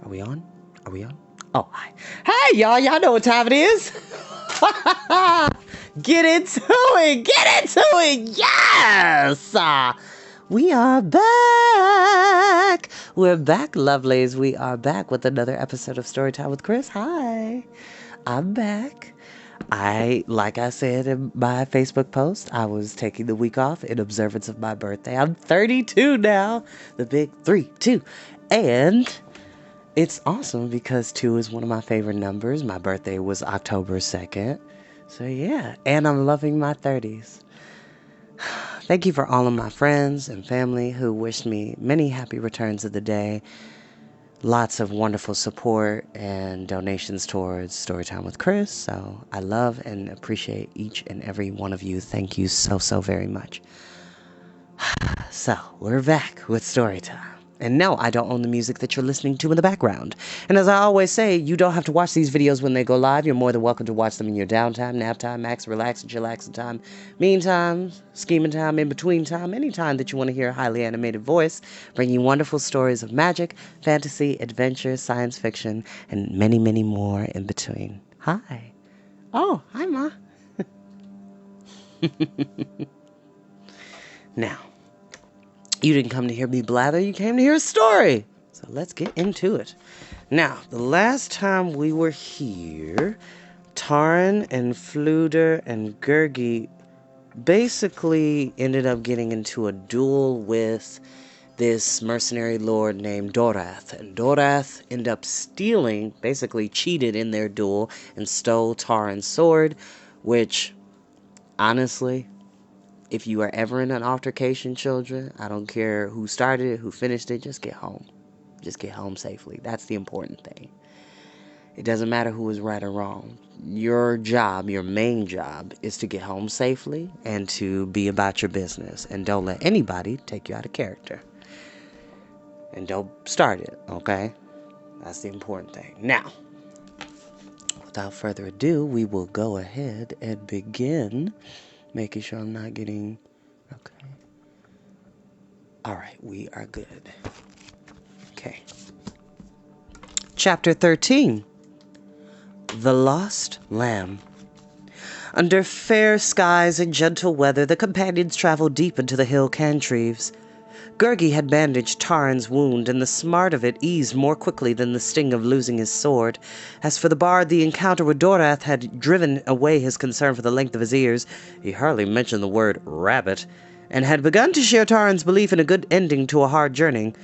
Are we on? Are we on? Oh, hi. Hey, y'all. Y'all know what time it is. Get into it. Get into it. Yes. We are back. We're back, lovelies. We are back with another episode of Storytime with Chris. Hi. I'm back. Like I said in my Facebook post, I was taking the week off in observance of my birthday. I'm 32 now. The big 3-2. And it's awesome because 2 is one of my favorite numbers. My birthday was October 2nd. So yeah, and I'm loving my 30s. Thank you for all of my friends and family who wished me many happy returns of the day. Lots of wonderful support and donations towards Storytime with Chris. So I love and appreciate each and every one of you. Thank you so, so very much. So we're back with Storytime. And no, I don't own the music that you're listening to in the background. And as I always say, you don't have to watch these videos when they go live. You're more than welcome to watch them in your downtime, nap time, max, relax, and chillaxing time, meantime, scheming time, in between time, any time that you want to hear a highly animated voice, bringing wonderful stories of magic, fantasy, adventure, science fiction, and many, many more in between. Hi. Oh, hi, Ma. Now, you didn't come to hear me blather, you came to hear a story. So let's get into it. Now, the last time we were here, Taran and Fluter and Gurgi basically ended up getting into a duel with this mercenary lord named Dorath. And Dorath ended up stealing, basically cheated in their duel, and stole Taran's sword, which, honestly, if you are ever in an altercation, children, I don't care who started it, who finished it, just get home. Just get home safely. That's the important thing. It doesn't matter who is right or wrong. Your job, your main job, is to get home safely and to be about your business. And don't let anybody take you out of character. And don't start it, okay? That's the important thing. Now, without further ado, we will go ahead and begin. Making sure I'm not getting... Okay. Alright, we are good. Okay. Chapter 13. The Lost Lamb. Under fair skies and gentle weather, the companions traveled deep into the hill cantreves. Gurgi had bandaged Taran's wound, and the smart of it eased more quickly than the sting of losing his sword. As for the bard, the encounter with Dorath had driven away his concern for the length of his ears. He hardly mentioned the word rabbit, and had begun to share Taran's belief in a good ending to a hard journey.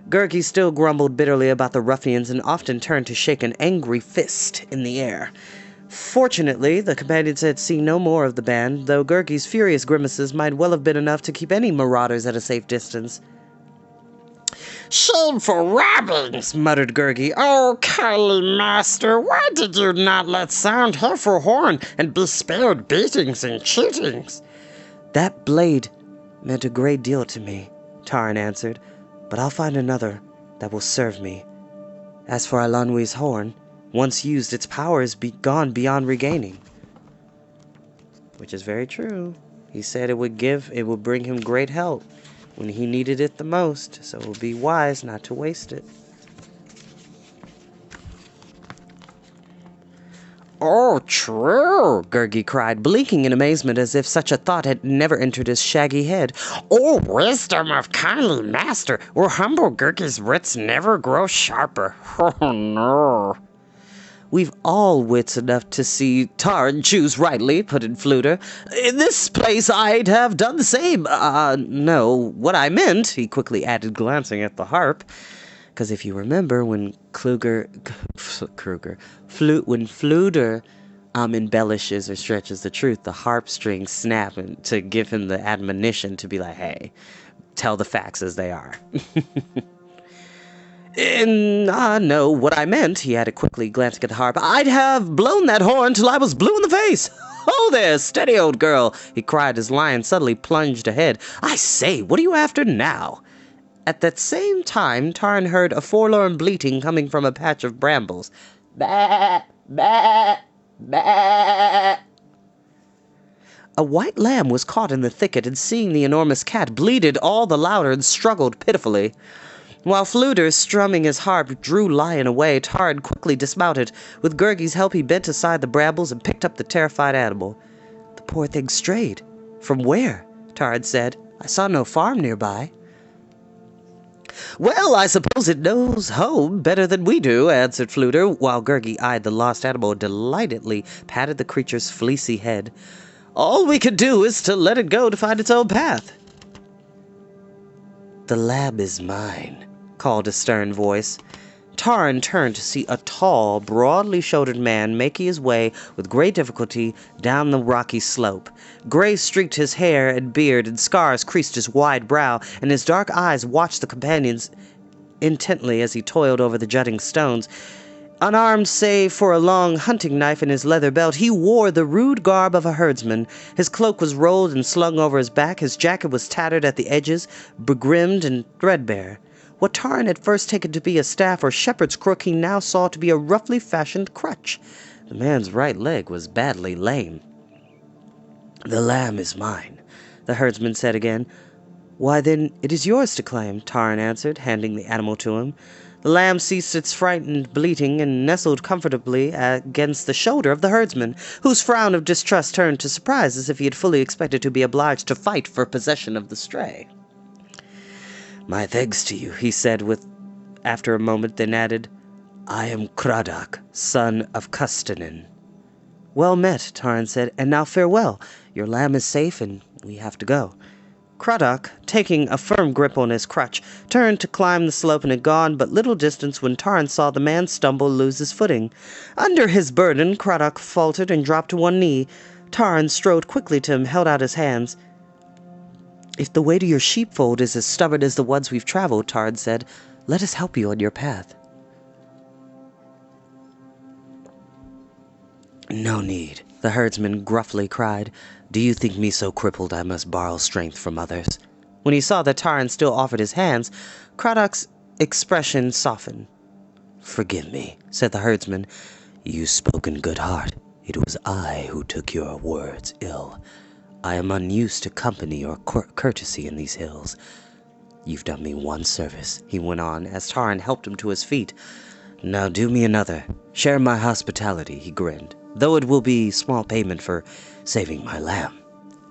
Gurgi still grumbled bitterly about the ruffians and often turned to shake an angry fist in the air. Fortunately, the companions had seen no more of the band, though Gurgi's furious grimaces might well have been enough to keep any marauders at a safe distance. "Shameful rabblings," muttered Gurgi. "Oh, kindly master, why did you not let sound heifer horn and be spared beatings and cheatings?" That blade meant a great deal to me, Taran answered, but I'll find another that will serve me. As for Eilonwy's horn, once used, its power is gone beyond regaining. Which is very true. He said it would bring him great help when he needed it the most, so it would be wise not to waste it. "Oh, true," Gurgi cried, blinking in amazement as if such a thought had never entered his shaggy head. "Oh, wisdom of kindly master, will humble Gurgi's wits never grow sharper? Oh, no." "We've all wits enough to see Taran choose rightly," put in Fluter. "In this place I'd have done the same. No, what I meant," he quickly added, glancing at the harp. Because if you remember, when Fluter embellishes or stretches the truth, the harp strings snap and to give him the admonition to be like, hey, tell the facts as they are. No, what I meant, he added quickly, glancing at the harp, I'd have blown that horn till I was blue in the face. "Oh there, steady, old girl," he cried as Lion suddenly plunged ahead. "I say, what are you after now?" At that same time, Taran heard a forlorn bleating coming from a patch of brambles. "Bah, bah, bah." A white lamb was caught in the thicket and, seeing the enormous cat, bleated all the louder and struggled pitifully. While Fluter, strumming his harp, drew Lion away, Taran quickly dismounted. With Gurgi's help, he bent aside the brambles and picked up the terrified animal. The poor thing strayed. From where? Taran said. I saw no farm nearby. Well, I suppose it knows home better than we do, answered Fluter, while Gurgi eyed the lost animal and delightedly patted the creature's fleecy head. All we can do is to let it go to find its own path. The lamb is mine, called a stern voice. Taran turned to see a tall, broadly shouldered man making his way with great difficulty down the rocky slope. Gray streaked his hair and beard, and scars creased his wide brow, and his dark eyes watched the companions intently as he toiled over the jutting stones. Unarmed save for a long hunting knife in his leather belt, he wore the rude garb of a herdsman. His cloak was rolled and slung over his back, his jacket was tattered at the edges, begrimed and threadbare. What Taran had first taken to be a staff or shepherd's crook he now saw to be a roughly fashioned crutch. The man's right leg was badly lame. The lamb is mine, the herdsman said again. Why, then, it is yours to claim, Taran answered, handing the animal to him. The lamb ceased its frightened bleating and nestled comfortably against the shoulder of the herdsman, whose frown of distrust turned to surprise as if he had fully expected to be obliged to fight for possession of the stray. My thanks to you, he said after a moment, then added, I am Cradock, son of Custanin. Well met, Taran said, and now farewell. Your lamb is safe, and we have to go. Cradock, taking a firm grip on his crutch, turned to climb the slope and had gone but little distance when Taran saw the man stumble and lose his footing. Under his burden, Cradock faltered and dropped to one knee. Taran strode quickly to him, held out his hands. If the way to your sheepfold is as stubborn as the ones we've traveled, Taran said, let us help you on your path. No need, the herdsman gruffly cried. Do you think me so crippled I must borrow strength from others? When he saw that Taran still offered his hands, Cradock's expression softened. Forgive me, said the herdsman. You spoke in good heart. It was I who took your words ill. I am unused to company or courtesy in these hills. You've done me one service, he went on, as Taran helped him to his feet. Now do me another. Share my hospitality, he grinned, though it will be small payment for saving my lamb.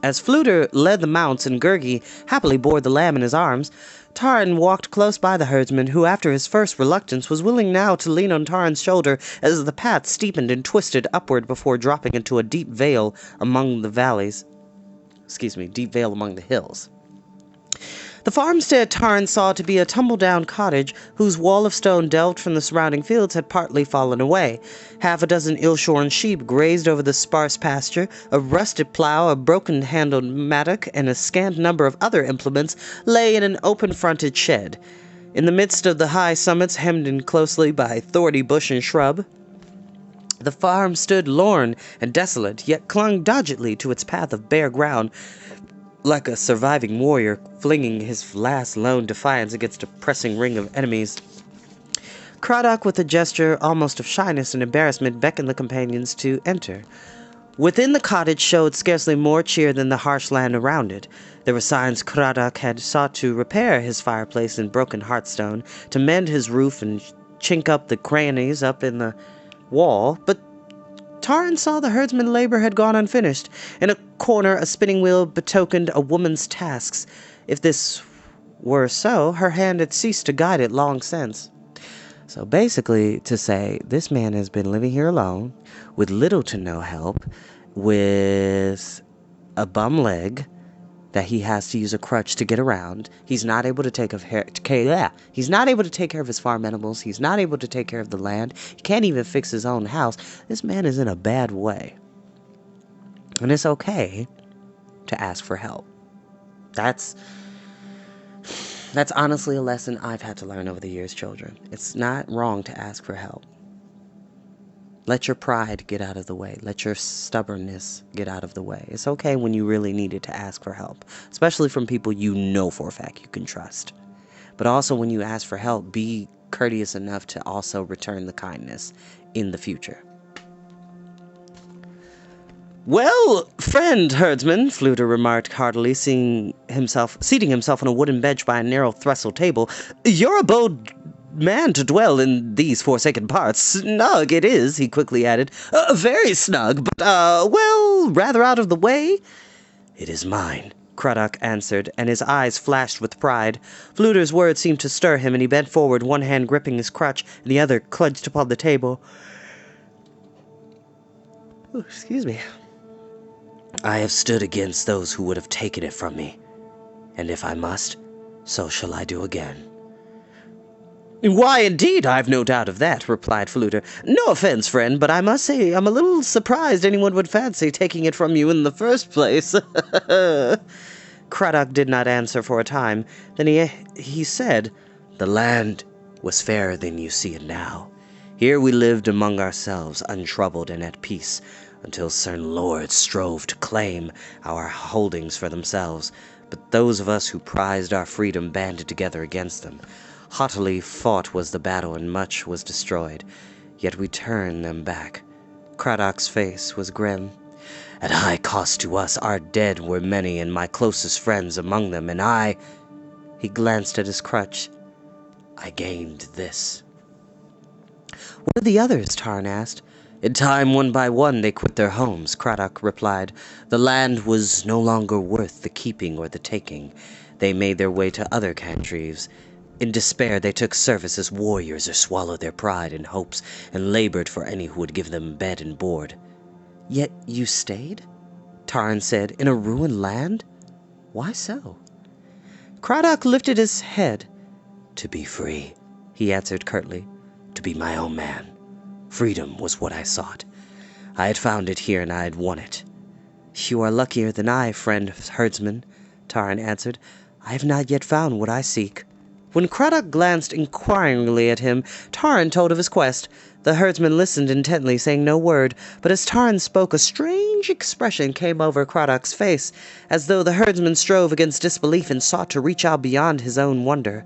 As Fluter led the mounts and Gurgi happily bore the lamb in his arms, Taran walked close by the herdsman, who after his first reluctance was willing now to lean on Taran's shoulder as the path steepened and twisted upward before dropping into a deep vale among the hills. The farmstead Taran saw to be a tumble-down cottage whose wall of stone delved from the surrounding fields had partly fallen away. Half a dozen ill-shorn sheep grazed over the sparse pasture, a rusted plough, a broken-handled mattock, and a scant number of other implements lay in an open-fronted shed. In the midst of the high summits hemmed in closely by thorny bush and shrub, the farm stood lorn and desolate, yet clung doggedly to its path of bare ground, like a surviving warrior flinging his last lone defiance against a pressing ring of enemies. Cradock, with a gesture almost of shyness and embarrassment, beckoned the companions to enter. Within the cottage showed scarcely more cheer than the harsh land around it. There were signs Cradock had sought to repair his fireplace and broken hearthstone, to mend his roof and chink up the crannies up in the wall, but Taran saw the herdsman's labor had gone unfinished. In a corner, a spinning wheel betokened a woman's tasks. If this were so, her hand had ceased to guide it long since. So basically, to say, this man has been living here alone, with little to no help, with a bum leg that he has to use a crutch to get around. He's not able to take care of his farm animals. He's not able to take care of the land. He can't even fix his own house. This man is in a bad way. And it's okay to ask for help. That's honestly a lesson I've had to learn over the years, children. It's not wrong to ask for help. Let your pride get out of the way. Let your stubbornness get out of the way. It's okay when you really needed to ask for help, especially from people you know for a fact you can trust. But also when you ask for help, be courteous enough to also return the kindness in the future. Well, friend herdsman, Fluter remarked heartily, seating himself on a wooden bench by a narrow trestle table, you're a bold man to dwell in these forsaken parts. Snug it is, he quickly added. Very snug, but, well, rather out of the way. It is mine, Craddock answered, and his eyes flashed with pride. Fluter's words seemed to stir him, and he bent forward, one hand gripping his crutch, and the other clenched upon the table. Oh, excuse me. I have stood against those who would have taken it from me, and if I must, so shall I do again. Why, indeed, I've no doubt of that, replied Fluter. No offense, friend, but I must say I'm a little surprised anyone would fancy taking it from you in the first place. Craddock did not answer for a time. Then he said, The land was fairer than you see it now. Here we lived among ourselves, untroubled and at peace, until certain lords strove to claim our holdings for themselves. But those of us who prized our freedom banded together against them. Haughtily fought was the battle, and much was destroyed. Yet we turned them back. Craddock's face was grim. At high cost to us, our dead were many, and my closest friends among them, and I... He glanced at his crutch. I gained this. What are the others? Taran asked. In time, one by one, they quit their homes, Craddock replied. The land was no longer worth the keeping or the taking. They made their way to other countries. In despair, they took service as warriors or swallowed their pride and hopes and labored for any who would give them bed and board. Yet you stayed? Taran said, in a ruined land? Why so? Craddock lifted his head. To be free, he answered curtly. To be my own man. Freedom was what I sought. I had found it here, and I had won it. You are luckier than I, friend herdsman, Taran answered. I have not yet found what I seek. When Craddock glanced inquiringly at him, Taran told of his quest. The herdsman listened intently, saying no word, but as Taran spoke, a strange expression came over Craddock's face, as though the herdsman strove against disbelief and sought to reach out beyond his own wonder.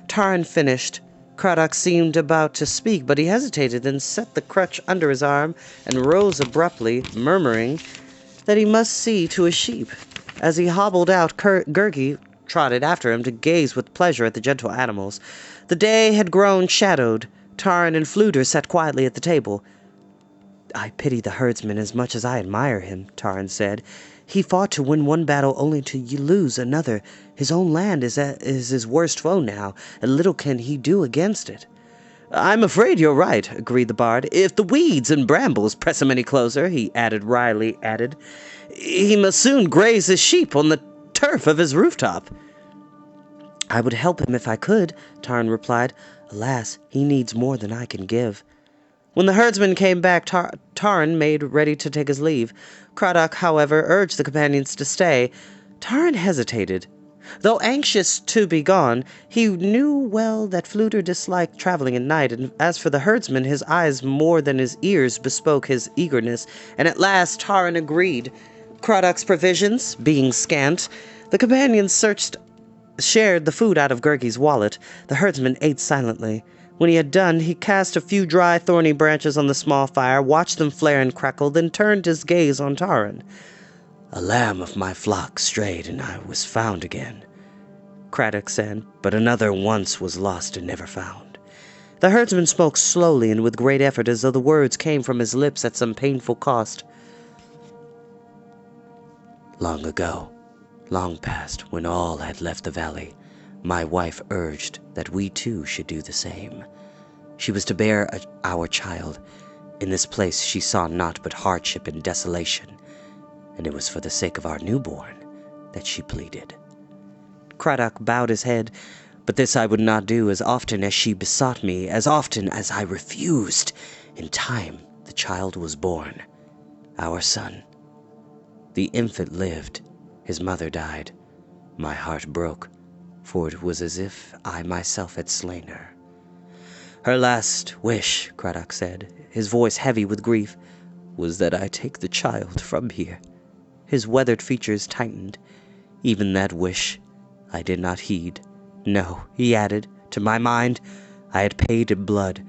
Taran finished. Craddock seemed about to speak, but he hesitated, then set the crutch under his arm and rose abruptly, murmuring that he must see to his sheep. As he hobbled out, Gurgi trotted after him to gaze with pleasure at the gentle animals. The day had grown shadowed. Taran and Fluter sat quietly at the table. I pity the herdsman as much as I admire him, Taran said. He fought to win one battle only to lose another. His own land is his worst foe now, and little can he do against it. I'm afraid you're right, agreed the bard. If the weeds and brambles press him any closer, he wryly added, he must soon graze his sheep on the turf of his rooftop. I would help him if I could, Taran replied. Alas, he needs more than I can give. When the herdsman came back, Taran made ready to take his leave. Craddock, however, urged the companions to stay. Taran hesitated. Though anxious to be gone, he knew well that Fluter disliked traveling at night, and as for the herdsman, his eyes more than his ears bespoke his eagerness, and at last Taran agreed. Craddock's provisions being scant, the companions shared the food out of Gurgi's wallet. The herdsman ate silently. When he had done, he cast a few dry, thorny branches on the small fire, watched them flare and crackle, then turned his gaze on Taran. A lamb of my flock strayed, and I was found again, Craddock said, but another once was lost and never found. The herdsman spoke slowly and with great effort, as though the words came from his lips at some painful cost. Long ago, long past, when all had left the valley, my wife urged that we too should do the same. She was to bear our child. In this place she saw naught but hardship and desolation, and it was for the sake of our newborn that she pleaded. Craddock bowed his head, but this I would not do. As often as she besought me, as often as I refused. In time the child was born, our son. The infant lived, his mother died. My heart broke, for it was as if I myself had slain her. Her last wish, Craddock said, his voice heavy with grief, was that I take the child from here. His weathered features tightened. Even that wish I did not heed. No, he added, to my mind, I had paid in blood.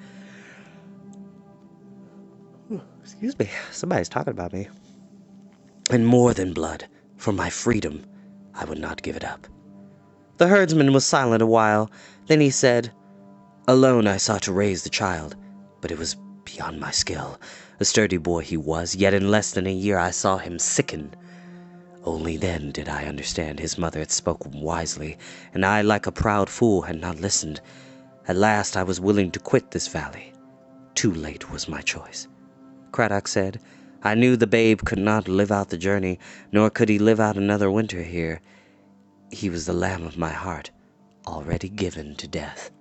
Excuse me, somebody's talking about me. And more than blood, for my freedom, I would not give it up. The herdsman was silent a while. Then he said, Alone I sought to raise the child, but it was beyond my skill. A sturdy boy he was, yet in less than a year I saw him sicken. Only then did I understand his mother had spoken wisely, and I, like a proud fool, had not listened. At last I was willing to quit this valley. Too late was my choice. Craddock said, I knew the babe could not live out the journey, nor could he live out another winter here. He was the lamb of my heart, already given to death.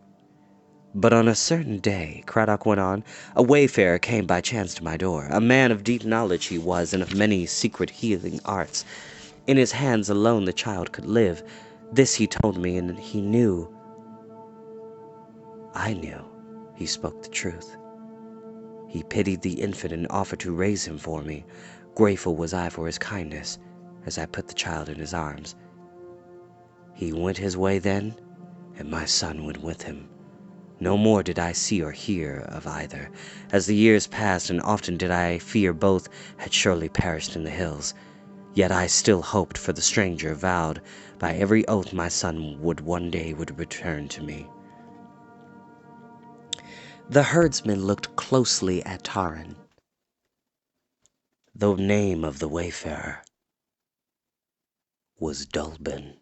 But on a certain day, Craddock went on, a wayfarer came by chance to my door. A man of deep knowledge he was, and of many secret healing arts. In his hands alone the child could live. This he told me, and he knew. I knew he spoke the truth. He pitied the infant and offered to raise him for me. Grateful was I for his kindness, as I put the child in his arms. He went his way then, and my son went with him. No more did I see or hear of either. As the years passed, and often did I fear both had surely perished in the hills. Yet I still hoped for the stranger, vowed by every oath my son would one day return to me. The herdsman looked closely at Taran. The name of the wayfarer was Dulbin.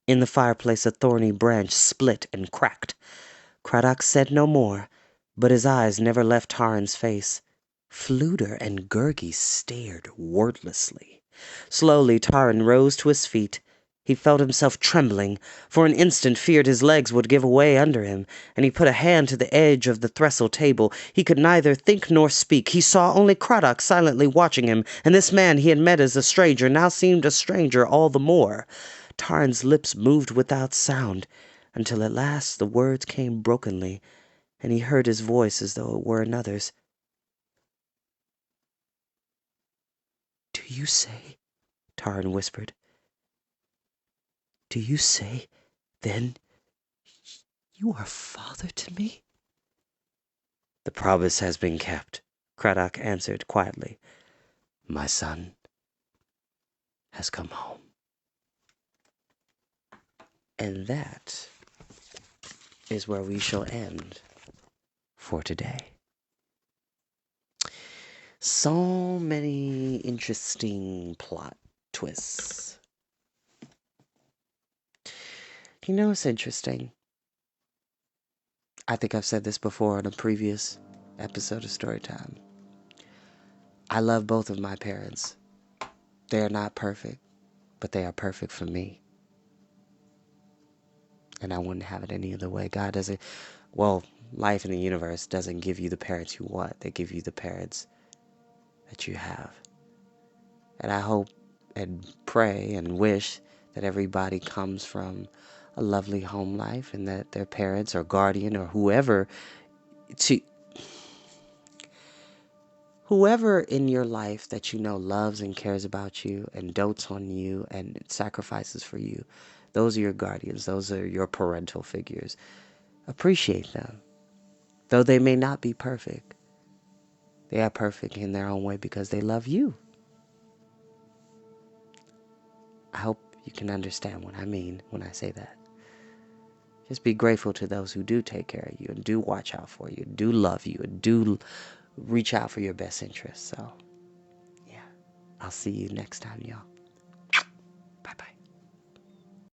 In the fireplace a thorny branch split and cracked. Craddock said no more, but his eyes never left Taran's face. Fluter and Gurgi stared wordlessly. Slowly Taran rose to his feet. He felt himself trembling. For an instant feared his legs would give way under him, and he put a hand to the edge of the trestle table. He could neither think nor speak. He saw only Craddock silently watching him, and this man he had met as a stranger now seemed a stranger all the more. Taran's lips moved without sound, until at last the words came brokenly, and he heard his voice as though it were another's. "Do you say," Taran whispered, "do you say, then, you are father to me?" "The promise has been kept," Craddock answered quietly. "My son has come home." And that is where we shall end for today. So many interesting plot twists. You know, it's interesting. I think I've said this before on a previous episode of Storytime. I love both of my parents. They are not perfect, but they are perfect for me. And I wouldn't have it any other way. God doesn't, life in the universe doesn't give you the parents you want. They give you the parents that you have. And I hope and pray and wish that everybody comes from a lovely home life and that their parents or guardian or whoever in your life that you know loves and cares about you and dotes on you and sacrifices for you, those are your guardians. Those are your parental figures. Appreciate them. Though they may not be perfect, they are perfect in their own way because they love you. I hope you can understand what I mean when I say that. Just be grateful to those who do take care of you and do watch out for you, do love you, and do reach out for your best interests. So, yeah, I'll see you next time, y'all.